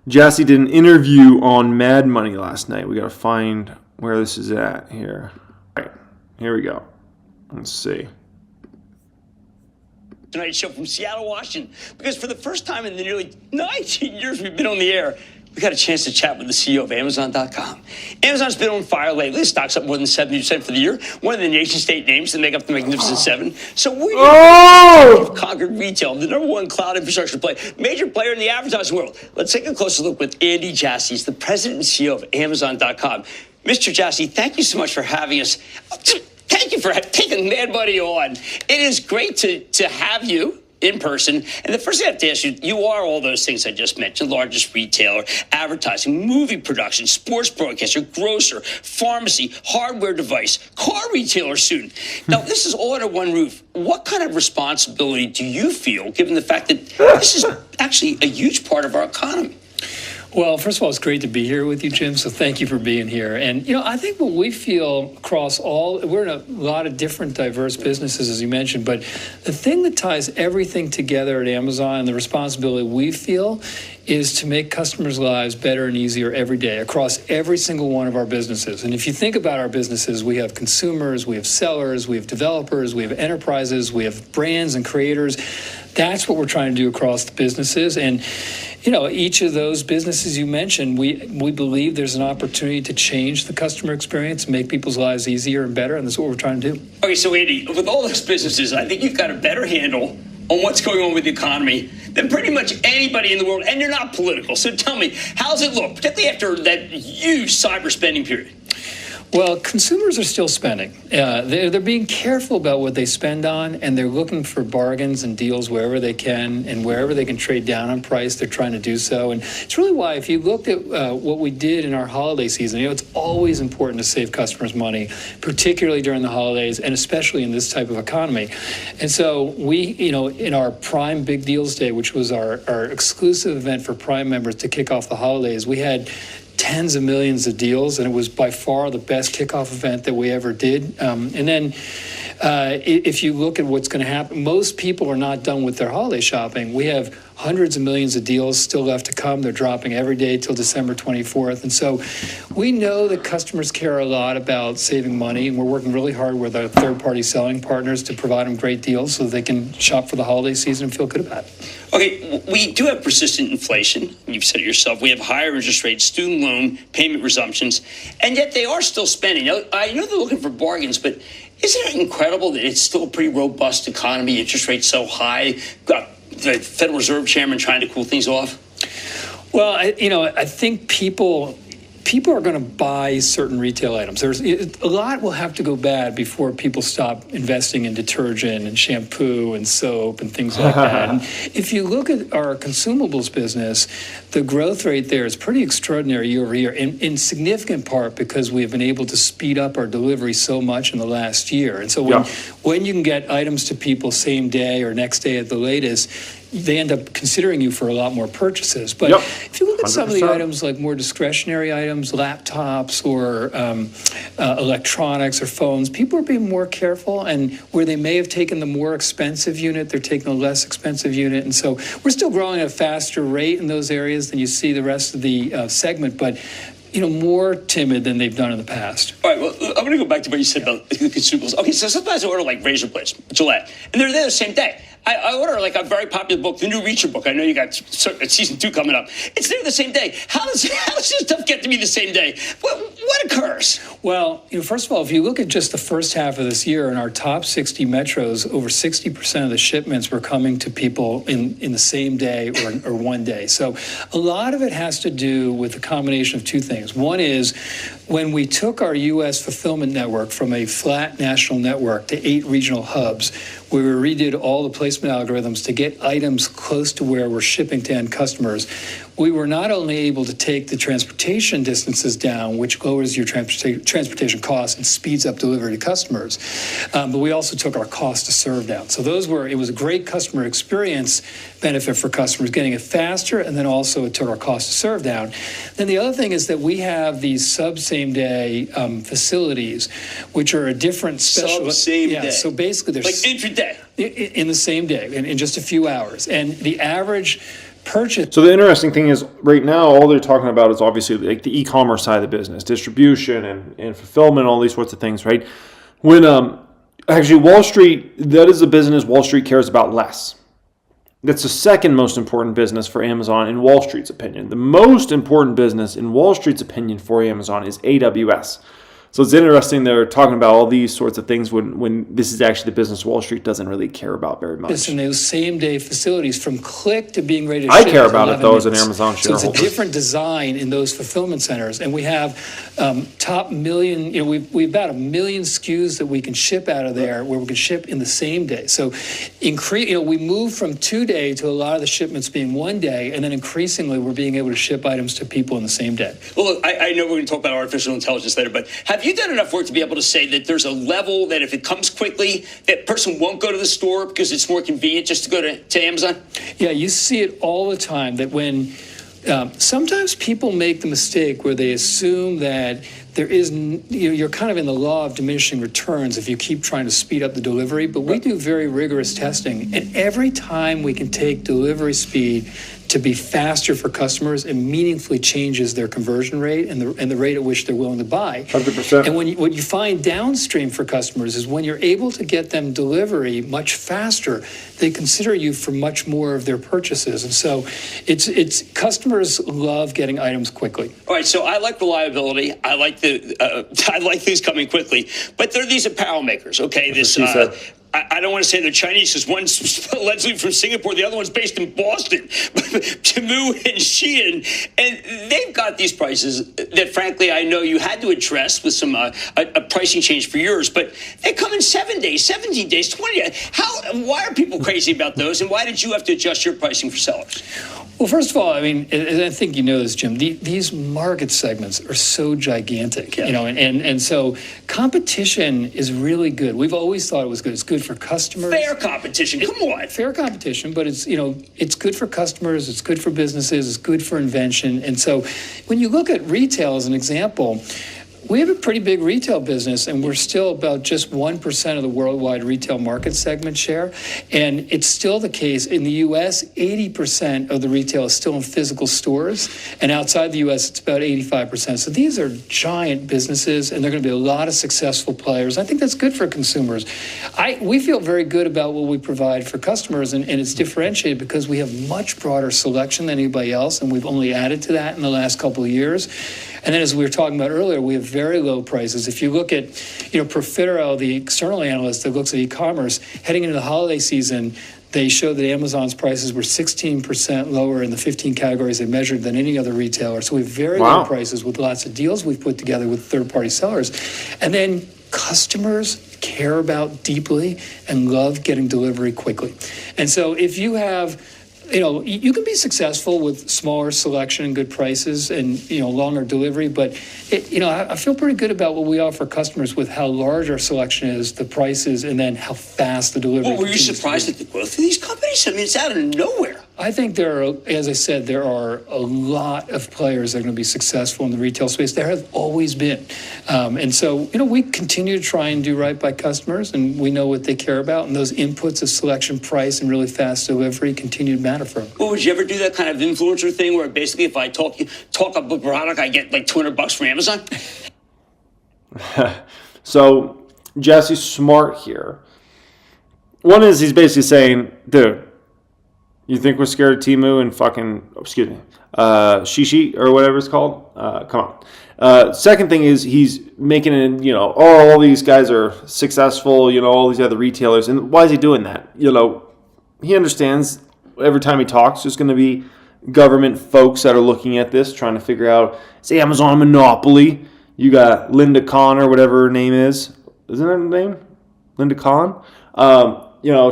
Jassy did an interview on Mad Money last night. We got to find where this is at here. All right, here we go. Let's see. Tonight show from Seattle, Washington, because for the first time in the nearly 19 years we've been on the air, we got a chance to chat with the CEO of Amazon.com. Amazon's been on fire lately. The stock's up more than 70% for the year. One of the nation-state names that make up the Magnificent Seven. So we've conquered retail, the number one cloud infrastructure play, major player in the advertising world. Let's take a closer look with Andy Jassy, the president and CEO of Amazon.com. Mr. Jassy, thank you so much for having us. Thank you for taking Mad Money on. It is great to have you in person. And the first thing I have to ask you, you are all those things I just mentioned: largest retailer, advertising, movie production, sports broadcaster, grocer, pharmacy, hardware device, car retailer soon. Now, this is all under one roof. What kind of responsibility do you feel, given the fact that this is actually a huge part of our economy? Well, first of all, it's great to be here with you, Jim, so thank you for being here. And, I think what we feel across we're in a lot of different diverse businesses, as you mentioned, but the thing that ties everything together at Amazon, and the responsibility we feel, is to make customers' lives better and easier every day across every single one of our businesses. And if you think about our businesses, we have consumers, we have sellers, we have developers, we have enterprises, we have brands and creators. That's what we're trying to do across the businesses. And each of those businesses you mentioned, we believe there's an opportunity to change the customer experience, make people's lives easier and better, and that's what we're trying to do. Okay, so Andy, with all those businesses, I think you've got a better handle on what's going on with the economy than pretty much anybody in the world, and you're not political. So tell me, how's it look, particularly after that huge cyber spending period? Well, consumers are still spending. They're being careful about what they spend on, and they're looking for bargains and deals wherever they can, and wherever they can trade down on price, they're trying to do so. And it's really why, if you looked at what we did in our holiday season, it's always important to save customers money, particularly during the holidays, and especially in this type of economy. And so we, in our Prime Big Deals Day, which was our exclusive event for Prime members to kick off the holidays, we had tens of millions of deals, and it was by far the best kickoff event that we ever did. And then if you look at what's going to happen, most people are not done with their holiday shopping. We have hundreds of millions of deals still left to come. They're dropping every day till December 24th. And so we know that customers care a lot about saving money, and we're working really hard with our third-party selling partners to provide them great deals so they can shop for the holiday season and feel good about it. Okay, we do have persistent inflation. You've said it yourself. We have higher interest rates, student loan payment resumptions, and yet they are still spending. Now, I know they're looking for bargains, but isn't it incredible that it's still a pretty robust economy, interest rates so high, the Federal Reserve Chairman trying to cool things off? Well, I think people are going to buy certain retail items. A lot will have to go bad before people stop investing in detergent and shampoo and soap and things like that. And if you look at our consumables business, the growth rate there is pretty extraordinary year over year, in significant part because we have been able to speed up our delivery so much in the last year. And so when you can get items to people same day or next day at the latest, they end up considering you for a lot more purchases. But if you look at some of the items, like more discretionary items, laptops or electronics or phones, people are being more careful, and where they may have taken the more expensive unit, they're taking a less expensive unit. And so we're still growing at a faster rate in those areas than you see the rest of the segment, but more timid than they've done in the past. All right, well, I'm going to go back to what you said about the consumables. Okay, so sometimes I order like razor blades, Gillette, and they're there the same day. I order like a very popular book, the new Reacher book. I know you got season 2 coming up. It's there the same day. How does this stuff get to me the same day? What occurs? Well, first of all, if you look at just the first half of this year, in our top 60 metros, over 60% of the shipments were coming to people in the same day or one day. So a lot of it has to do with a combination of two things. One is when we took our U.S. fulfillment network from a flat national network to 8 regional hubs, we redid all the placement algorithms to get items close to where we're shipping to end customers. We were not only able to take the transportation distances down, which lowers your transportation costs and speeds up delivery to customers, but we also took our cost to serve down. So it was a great customer experience benefit for customers, getting it faster, and then also it took our cost to serve down. Then the other thing is that we have these same-day facilities, which are a different special... Same day. So basically, there's... Like intraday. In the same day, in just a few hours. And the average purchase. So the interesting thing is right now, all they're talking about is obviously like the e-commerce side of the business, distribution and fulfillment, all these sorts of things, right? When actually Wall Street, that is a business Wall Street cares about less. That's the second most important business for Amazon in Wall Street's opinion. The most important business in Wall Street's opinion for Amazon is AWS. So it's interesting they're talking about all these sorts of things when this is actually the business Wall Street doesn't really care about very much. In those same-day facilities, from click to being ready to I ship. care about it, though, as an minutes. Amazon So shareholder. it's a different design in those fulfillment centers. And we have top million, we've about 1 million SKUs that we can ship out of there where we can ship in the same day. So we move from 2-day to a lot of the shipments being 1 day, and then increasingly we're being able to ship items to people in the same day. Well, look, I know we're going to talk about artificial intelligence later, but have you done enough work to be able to say that there's a level that if it comes quickly, that person won't go to the store because it's more convenient just to go to Amazon? Yeah, you see it all the time that when sometimes people make the mistake where they assume that there is, you're kind of in the law of diminishing returns if you keep trying to speed up the delivery, but we do very rigorous testing, and every time we can take delivery speed to be faster for customers, it meaningfully changes their conversion rate and the rate at which they're willing to buy. 100%. And what you find downstream for customers is when you're able to get them delivery much faster, they consider you for much more of their purchases. And so it's customers love getting items quickly. All right, so I like reliability. I like I like things coming quickly. But there are these apparel makers, okay? I don't want to say they're Chinese because one's allegedly from Singapore, the other one's based in Boston, Temu and Shein, and they've got these prices that, frankly, I know you had to address with some a pricing change for yours, but they come in 7 days, 17 days, 20 days. Why are people crazy about those, and why did you have to adjust your pricing for sellers? Well, first of all, I mean, and I think you know this, Jim, these market segments are so gigantic, and so competition is really good. We've always thought it was good. It's good for customers. Fair competition, come on. Fair competition, but it's good for customers, it's good for businesses, it's good for invention. And so when you look at retail as an example, we have a pretty big retail business, and we're still about just 1% of the worldwide retail market segment share. And it's still the case in the U.S., 80% of the retail is still in physical stores. And outside the U.S., it's about 85%. So these are giant businesses, and they're going to be a lot of successful players. I think that's good for consumers. We feel very good about what we provide for customers, and it's differentiated because we have much broader selection than anybody else, and we've only added to that in the last couple of years. And then, as we were talking about earlier, we have very low prices. If you look at, Profitero, the external analyst that looks at e-commerce, heading into the holiday season, they showed that Amazon's prices were 16% lower in the 15 categories they measured than any other retailer. So we have very low prices with lots of deals we've put together with third-party sellers. And then customers care about deeply and love getting delivery quickly. And so if you have you can be successful with smaller selection and good prices and, longer delivery, but, I feel pretty good about what we offer customers with how large our selection is, the prices, and then how fast the delivery is. Well, were you surprised at the growth of these companies? I mean, it's out of nowhere. I think as I said, there are a lot of players that are going to be successful in the retail space. There have always been. And so, we continue to try and do right by customers, and we know what they care about. And those inputs of selection, price, and really fast delivery continue to matter for them. Well, would you ever do that kind of influencer thing where basically if I talk up a product, I get like $200 from Amazon? So Jesse's smart here. One is he's basically saying, dude, you think we're scared of Temu and Shishi or whatever it's called? Come on. Second thing is he's making it, all these guys are successful, all these other retailers. And why is he doing that? He understands every time he talks there's going to be government folks that are looking at this, trying to figure out, is Amazon a monopoly? You got Linda Khan or whatever her name is. Isn't that her name? Linda Khan?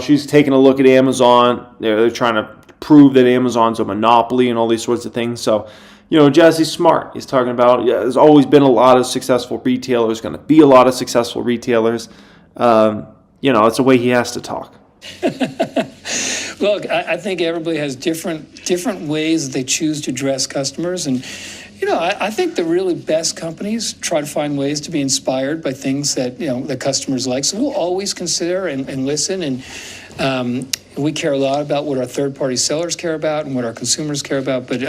She's taking a look at Amazon. They're trying to prove that Amazon's a monopoly and all these sorts of things. So, Jesse's smart. He's talking about, there's always been a lot of successful retailers, going to be a lot of successful retailers. It's the way he has to talk. Look, I think everybody has different ways that they choose to address customers. And, I think the really best companies try to find ways to be inspired by things that, that customers like. So we'll always consider and listen. And we care a lot about what our third-party sellers care about and what our consumers care about. But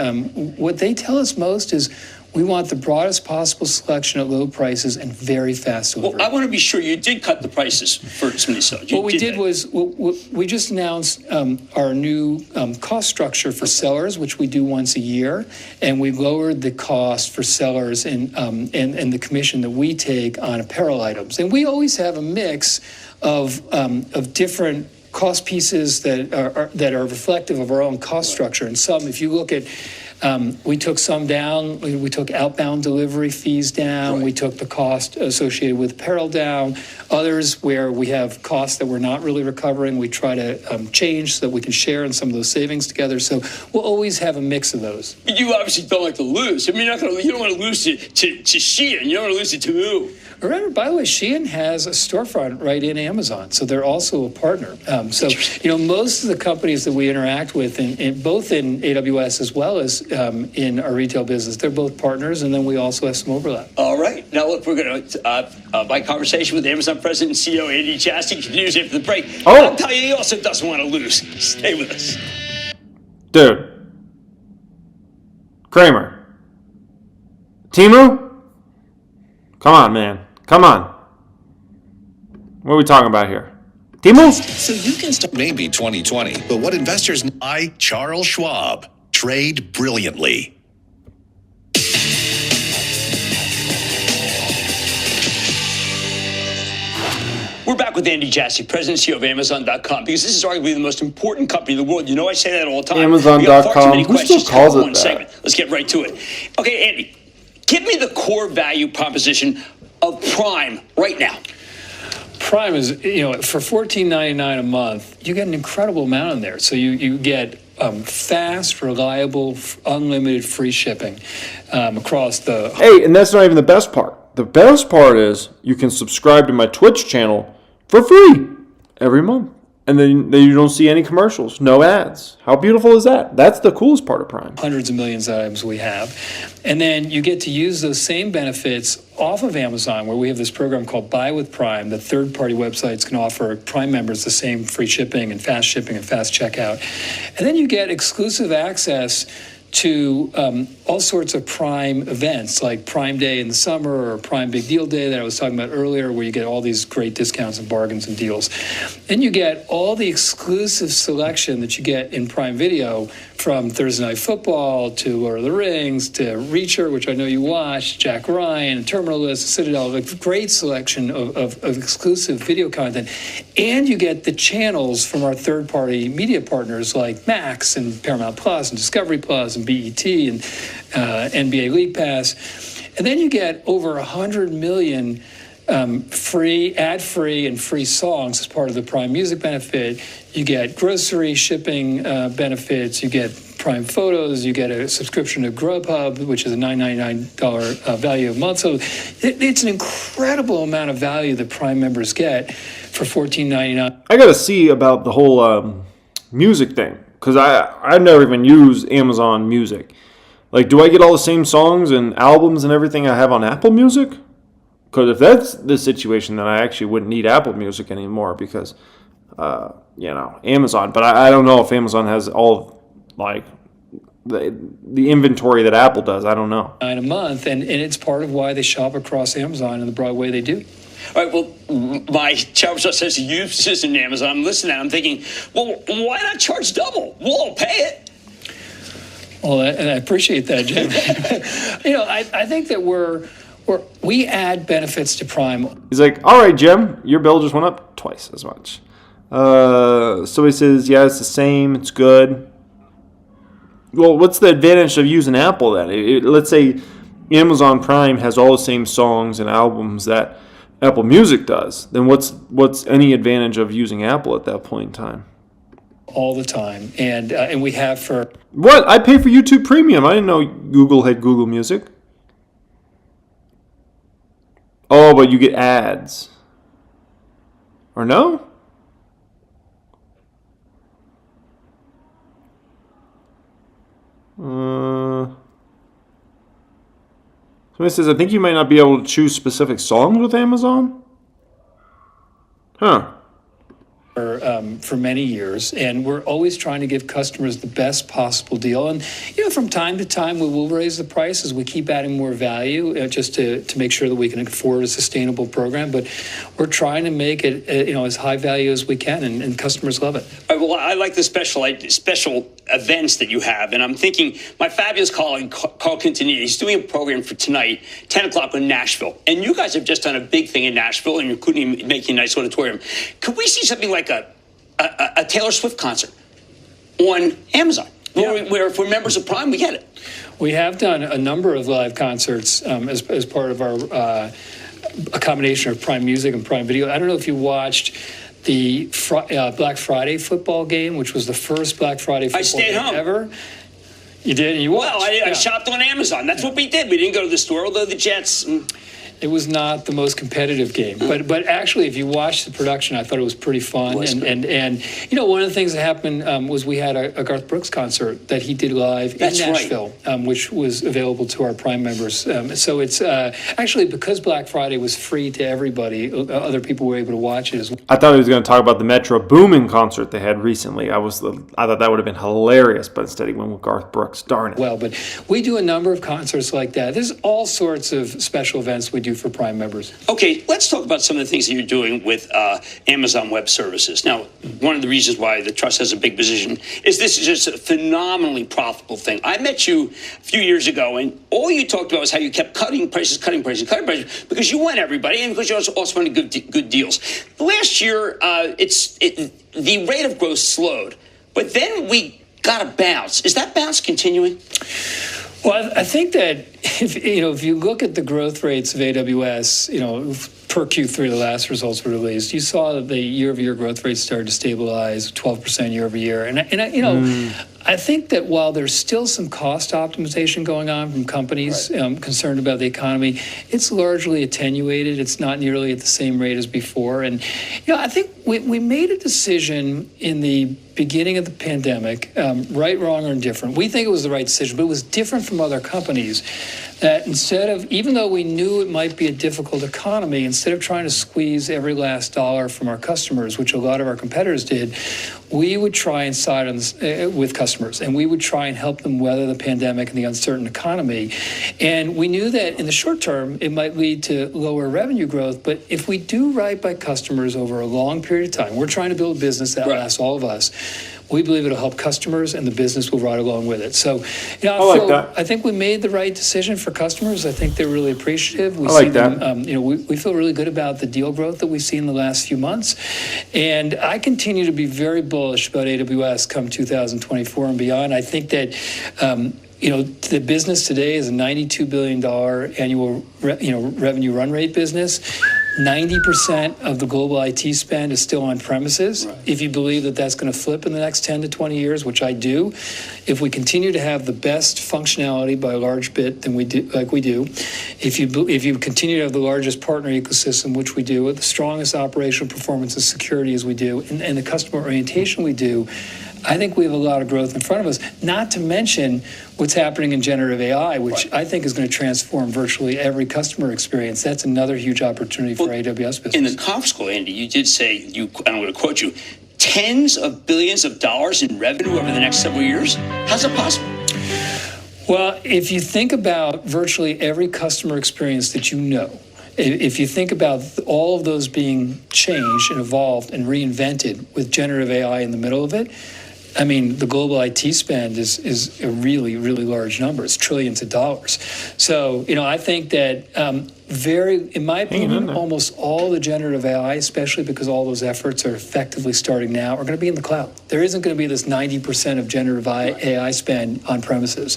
what they tell us most is we want the broadest possible selection at low prices and very fast delivery. Well, I want to be sure you did cut the prices for some of these sellers. What we did was we just announced our new cost structure for sellers, which we do once a year, and we lowered the cost for sellers and the commission that we take on apparel items. And we always have a mix of different cost pieces that are reflective of our own cost structure. And some, if you look at, we took some down. We took outbound delivery fees down. Right. We took the cost associated with apparel down. Others where we have costs that we're not really recovering, we try to change so that we can share in some of those savings together. So we'll always have a mix of those. But you obviously don't like to lose. I mean, you don't want to lose to Shein. You don't want to lose it to who? Remember, by the way, Shein has a storefront right in Amazon, so they're also a partner. So, most of the companies that we interact with, both in AWS as well as in our retail business, they're both partners, and then we also have some overlap. All right. Now, look, we're going to, my conversation with Amazon President and CEO Andy Jassy continues after the break. Oh. I'll tell you, he also doesn't want to lose. Stay with us. Dude. Kramer. Timu? Come on, man. Come on. What are we talking about here? Timu? So you can start maybe 2020, but what investors I Charles Schwab trade brilliantly. We're back with Andy Jassy, President and CEO of Amazon.com, because this is arguably the most important company in the world. You know I say that all the time. Amazon.com. We got far too many Who questions still calls to it one that? segment. Let's get right to it. Okay, Andy, give me the core value proposition of Prime right now. Prime is, for $14.99 a month, you get an incredible amount in there. So you get fast, reliable, unlimited free shipping across the... Hey, and that's not even the best part. The best part is you can subscribe to my Twitch channel for free every month. And then you don't see any commercials, no ads. How beautiful is that? That's the coolest part of Prime. Hundreds of millions of items we have. And then you get to use those same benefits off of Amazon, where we have this program called Buy with Prime that third-party websites can offer Prime members the same free shipping and fast checkout. And then you get exclusive access to all sorts of Prime events, like Prime Day in the summer or Prime Big Deal Day that I was talking about earlier, where you get all these great discounts and bargains and deals. Then you get all the exclusive selection that you get in Prime Video, from Thursday Night Football to Lord of the Rings to Reacher, which I know you watch, Jack Ryan, Terminal List, Citadel, a great selection of exclusive video content. And you get the channels from our third-party media partners like Max and Paramount Plus and Discovery Plus and BET and NBA League Pass. And then you get over 100 million free, ad-free, and free songs as part of the Prime Music benefit. You get grocery shipping benefits. You get Prime Photos. You get a subscription to Grubhub, which is a $9.99 value a month. So it's an incredible amount of value that Prime members get for $14.99. I got to see about the whole music thing, because I've never even used Amazon Music. Like, do I get all the same songs and albums and everything I have on Apple Music? Because if that's the situation, then I actually wouldn't need Apple Music anymore, because, Amazon. But I don't know if Amazon has all, like, the inventory that Apple does. I don't know. A month, and it's part of why they shop across Amazon in the broad way they do. All right, well, my child says he uses in Amazon. I'm listening to that. I'm thinking, well, why not charge double? We'll all pay it. Well, and I appreciate that, Jim. I think that we add benefits to Prime. He's like, all right, Jim, your bill just went up twice as much. So he says, yeah, it's the same. It's good. Well, what's the advantage of using Apple then? Let's say Amazon Prime has all the same songs and albums that Apple Music does. Then what's any advantage of using Apple at that point in time? All the time, and we have for... What? I pay for YouTube Premium. I didn't know Google had Google Music. Oh, but you get ads. Or no? Somebody says, I think you might not be able to choose specific songs with Amazon. Huh. for many years, and we're always trying to give customers the best possible deal. And from time to time, we will raise the price as we keep adding more value, just to make sure that we can afford a sustainable program. But we're trying to make it as high value as we can, and customers love it. All right, well, I like the special events that you have, and I'm thinking my fabulous colleague Carl Quintanilla, he's doing a program for tonight, 10 o'clock in Nashville, and you guys have just done a big thing in Nashville, and you're making a nice auditorium. Could we see something like a Taylor Swift concert on Amazon, where if we're members of Prime, we get it? We have done a number of live concerts as part of our a combination of Prime Music and Prime Video. I don't know if you watched the Black Friday football game, which was the first Black Friday football game ever. You did, and you watched. Well, I shopped on Amazon. That's what we did. We didn't go to the store, although the Jets. It was not the most competitive game, but actually, if you watch the production, I thought it was pretty fun. And one of the things that happened was we had a Garth Brooks concert that he did live in Nashville, which was available to our Prime members. So it's actually, because Black Friday was free to everybody, other people were able to watch it as well. I thought he was going to talk about the Metro Boomin concert they had recently. I thought that would have been hilarious, but instead he went with Garth Brooks. Darn it. Well, but we do a number of concerts like that. There's all sorts of special events we do for Prime members. Okay, let's talk about some of the things that you're doing with Amazon Web Services. Now, one of the reasons why the trust has a big position is this is just a phenomenally profitable thing. I met you a few years ago, and all you talked about was how you kept cutting prices, because you want everybody, and because you also wanted good deals. Last year, the rate of growth slowed, but then we got a bounce. Is that bounce continuing? Well, I think that if you look at the growth rates of AWS, per Q3, the last results were released, you saw that the year-over-year growth rates started to stabilize, 12% year-over-year. I think that while there's still some cost optimization going on from companies concerned about the economy, it's largely attenuated. It's not nearly at the same rate as before. And, I think we made a decision in the beginning of the pandemic, right, wrong, or indifferent. We think it was the right decision, but it was different from other companies. That instead of, even though we knew it might be a difficult economy, instead of trying to squeeze every last dollar from our customers, which a lot of our competitors did, we would try and side on this, with customers, and we would try and help them weather the pandemic and the uncertain economy. And we knew that in the short term, it might lead to lower revenue growth, but if we do right by customers over a long period of time, we're trying to build a business that lasts all of us. We believe it'll help customers, and the business will ride along with it. So, I think we made the right decision for customers. I think they're really appreciative. We see them. We feel really good about the deal growth that we've seen in the last few months, and I continue to be very bullish about AWS come 2024 and beyond. I think that. The business today is a $92 billion annual revenue run rate business. 90% of the global IT spend is still on premises. Right. If you believe that that's going to flip in the next 10 to 20 years, which I do, if we continue to have the best functionality by a large bit than we do, if you continue to have the largest partner ecosystem, which we do, with the strongest operational performance and security as we do, and the customer orientation we do, I think we have a lot of growth in front of us, not to mention what's happening in generative AI, which I think is going to transform virtually every customer experience. That's another huge opportunity for AWS business. In the conference call, Andy, you did say, and I'm going to quote you, tens of billions of dollars in revenue over the next several years? How's it possible? Well, if you think about virtually every customer experience that you know, if you think about all of those being changed and evolved and reinvented with generative AI in the middle of it, I mean, the global IT spend is a really, really large number. It's trillions of dollars. So, I think that in my opinion, almost all the generative AI, especially because all those efforts are effectively starting now, are going to be in the cloud. There isn't going to be this 90% of generative AI spend on premises.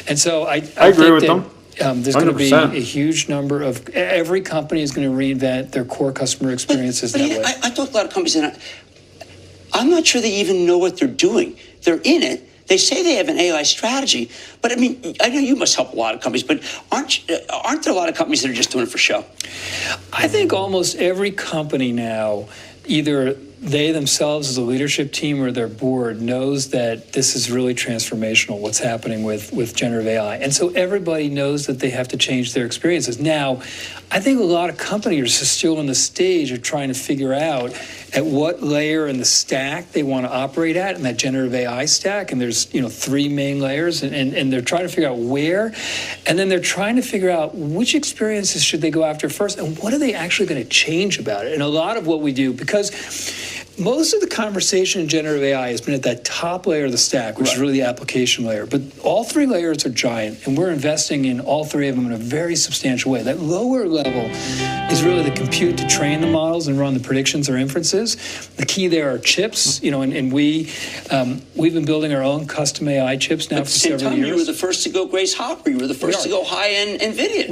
And so I agree with them. There's 100%. Going to be a huge number of, every company is going to reinvent their core customer experiences that way. I talk to a lot of companies, and I'm not sure they even know what they're doing. They're in it. They say they have an AI strategy, but I mean, I know you must help a lot of companies, but aren't there a lot of companies that are just doing it for show? I think almost every company now, either they themselves as a leadership team or their board knows that this is really transformational, what's happening with generative AI. And so everybody knows that they have to change their experiences. Now, I think a lot of companies are still on the stage of trying to figure out at what layer in the stack they want to operate at in that generative AI stack. And there's 3 main layers, and they're trying to figure out where. And then they're trying to figure out which experiences should they go after first, and what are they actually going to change about it. And a lot of what we do, because most of the conversation in generative AI has been at that top layer of the stack, which is really the application layer. But all 3 layers are giant, and we're investing in all 3 of them in a very substantial way. That lower level is really the compute to train the models and run the predictions or inferences. The key there are chips, and we've been building our own custom AI chips now for several years. You were the first to go Grace Hopper. You were the first to go high-end NVIDIA.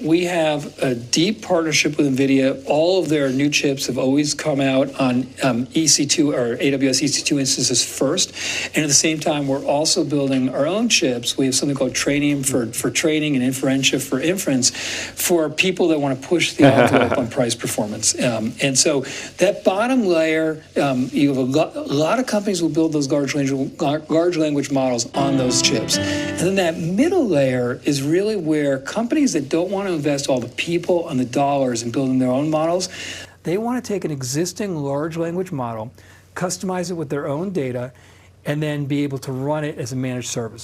We have a deep partnership with NVIDIA. All of their new chips have always come out on EC2 or AWS EC2 instances first. And at the same time, we're also building our own chips. We have something called Trainium for training and Inferentia for inference for people that want to push the envelope on price performance. And so that bottom layer, you have a lot of companies will build those large language models on those chips. And then that middle layer is really where companies that don't want to invest all the people and the dollars in building their own models, they want to take an existing large language model, customize it with their own data, and then be able to run it as a managed service.